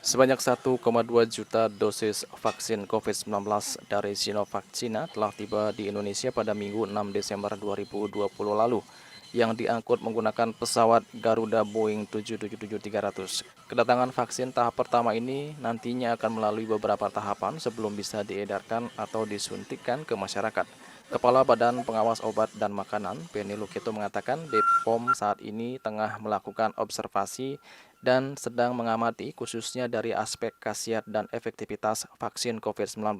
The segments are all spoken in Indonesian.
Sebanyak 1,2 juta dosis vaksin COVID-19 dari Sinovac Cina telah tiba di Indonesia pada Minggu 6 Desember 2020 lalu, yang diangkut menggunakan pesawat Garuda Boeing 777-300. Kedatangan vaksin tahap pertama ini nantinya akan melalui beberapa tahapan sebelum bisa diedarkan atau disuntikkan ke masyarakat. Kepala Badan Pengawas Obat dan Makanan, Penny Lukito, mengatakan BPOM saat ini tengah melakukan observasi dan sedang mengamati khususnya dari aspek khasiat dan efektivitas vaksin COVID-19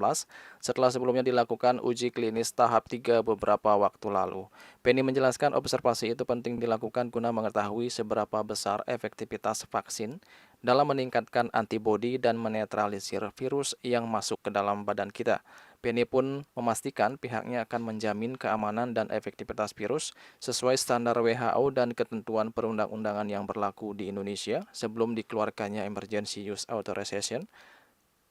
setelah sebelumnya dilakukan uji klinis tahap 3 beberapa waktu lalu. Penny menjelaskan observasi itu penting dilakukan guna mengetahui seberapa besar efektivitas vaksin dalam meningkatkan antibodi dan menetralisir virus yang masuk ke dalam badan kita. Penny pun memastikan pihaknya akan menjamin keamanan dan efektivitas virus sesuai standar WHO dan ketentuan perundang-undangan yang berlaku di Indonesia sebelum dikeluarkannya Emergency Use Authorization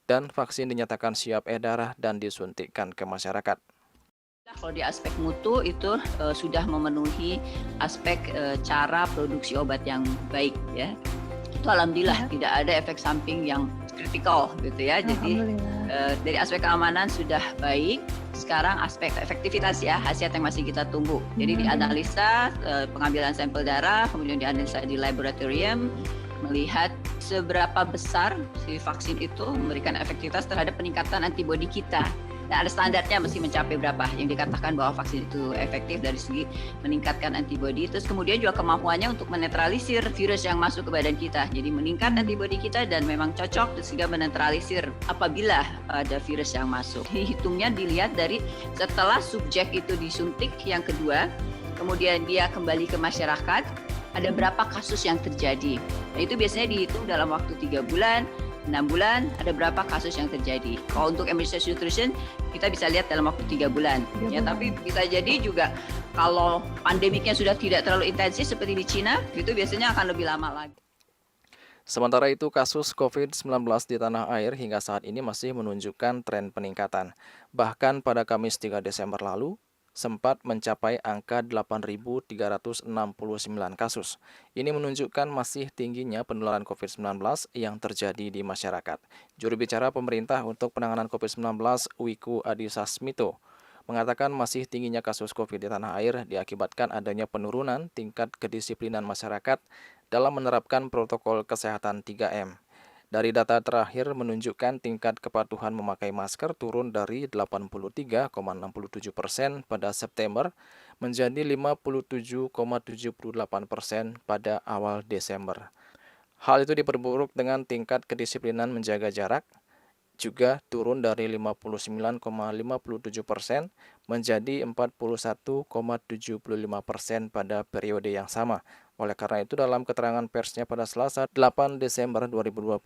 dan vaksin dinyatakan siap edar dan disuntikkan ke masyarakat. Kalau di aspek mutu itu sudah memenuhi aspek cara produksi obat yang baik ya. Itu alhamdulillah tidak ada efek samping yang kritikal gitu ya. Jadi dari aspek keamanan sudah baik. Sekarang aspek efektivitas ya, khasiat yang masih kita tunggu. Jadi dianalisa pengambilan sampel darah, kemudian dianalisa di laboratorium, melihat seberapa besar si vaksin itu memberikan efektivitas terhadap peningkatan antibodi kita. Nah, ada standarnya mesti mencapai berapa yang dikatakan bahwa vaksin itu efektif dari segi meningkatkan antibodi. Terus kemudian juga kemampuannya untuk menetralisir virus yang masuk ke badan kita. Jadi meningkat antibodi kita dan memang cocok sehingga menetralisir apabila ada virus yang masuk. Dihitungnya dilihat dari setelah subjek itu disuntik yang kedua, kemudian dia kembali ke masyarakat, ada berapa kasus yang terjadi. Nah, itu biasanya dihitung dalam waktu 3 bulan, 6 bulan, ada berapa kasus yang terjadi. Kalau untuk emergency nutrition, kita bisa lihat dalam waktu 3 bulan. Ya, tapi bisa jadi juga kalau pandemiknya sudah tidak terlalu intensif seperti di Cina, itu biasanya akan lebih lama lagi. Sementara itu, kasus COVID-19 di tanah air hingga saat ini masih menunjukkan tren peningkatan. Bahkan pada Kamis 3 Desember lalu, sempat mencapai angka 8.369 kasus. Ini menunjukkan masih tingginya penularan COVID-19 yang terjadi di masyarakat. Juru bicara pemerintah untuk penanganan COVID-19, Wiku Adhisa Smito, mengatakan masih tingginya kasus COVID di tanah air diakibatkan adanya penurunan tingkat kedisiplinan masyarakat dalam menerapkan protokol kesehatan 3M. Dari data terakhir menunjukkan tingkat kepatuhan memakai masker turun dari 83,67% pada September menjadi 57,78% pada awal Desember. Hal itu diperburuk dengan tingkat kedisiplinan menjaga jarak juga turun dari 59,57% menjadi 41,75% pada periode yang sama. Oleh karena itu, dalam keterangan persnya pada Selasa 8 Desember 2020,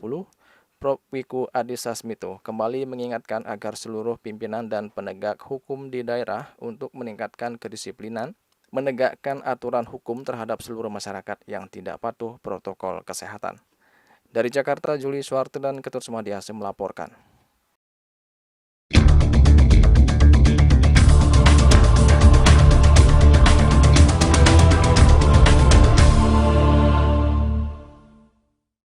Prof. Wiku Adhisa Smito kembali mengingatkan agar seluruh pimpinan dan penegak hukum di daerah untuk meningkatkan kedisiplinan, menegakkan aturan hukum terhadap seluruh masyarakat yang tidak patuh protokol kesehatan. Dari Jakarta, Juli Suwarto dan Ketut Sumadiasa melaporkan.